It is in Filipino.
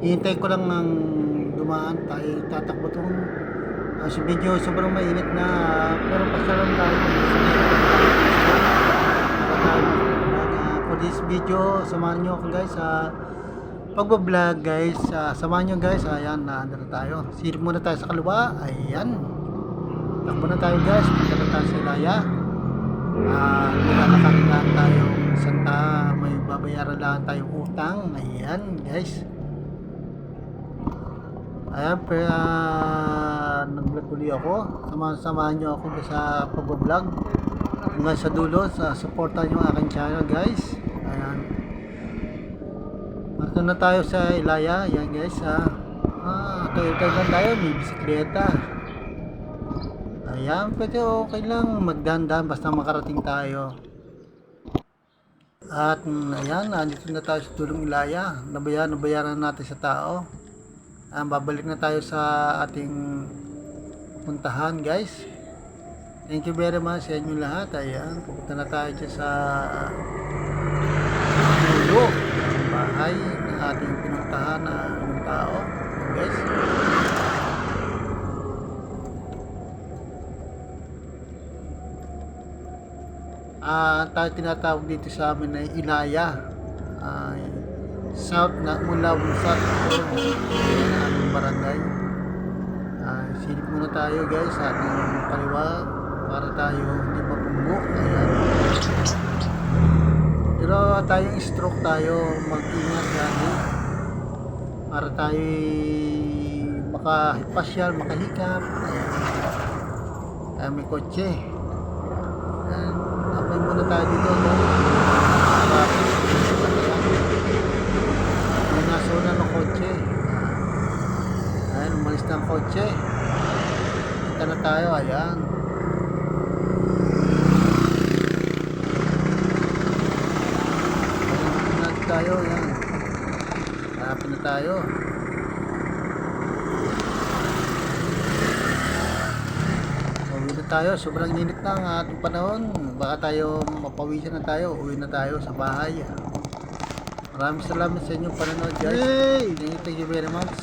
Hihintay ko lang ng dumaan tayo tatakbo tong si video sobrang mainit na pero pasyalan tayo para tayo for this video samahan nyo ako guys sa pagbablog guys, samahan nyo guys. Ayan, naandar na tayo, silip muna tayo sa kaliwa. Ayan, takbo na tayo guys, punta na tayo sa Ilaya. Nakakarilan tayong santa, may babayaran lang tayong utang. Ayan guys, ayan, pero nag-vlog uli ako. Samahan nyo ako sa pag-vlog hanggang sa dulo. Supportan nyo aking channel guys. Ayan, marito na tayo sa Ilaya. Ayan guys, tayo lang tayo, may bisikleta. Ayan, pwede okay lang magdandan basta makarating tayo. At ayan, nandito na tayo sa dulong Ilaya. Nabayaran natin sa tao. Babalik na tayo sa ating puntahan guys. Thank you very much sa inyo lahat. Ayan, pupunta na tayo dyan sa dulo ng bahay ng ating pinuntahan na yung tao. Ayan, guys, tayo tinatawag dito sa amin ay Ilaya. South na mula South ang barangay. Silip muna tayo guys sa ating kaliwa para tayo hindi mapunggo. Ayan, pero tayong stroke tayo, mag-ingat lagi para tayo makapasyal, makahikap. Ayan, may kotse. Ayan, tapay muna tayo dito nasuna ng kotse. Ayan, umalis ng kotse. Kita na tayo. Ayan, tayo. Ayan, hanapin na tayo. Uwi na tayo, sobrang init na ang ating panahon. Baka tayo mapawisan na tayo, uwi na tayo sa bahay. Maraming salamat sa inyong panonood guys. Thank you very much.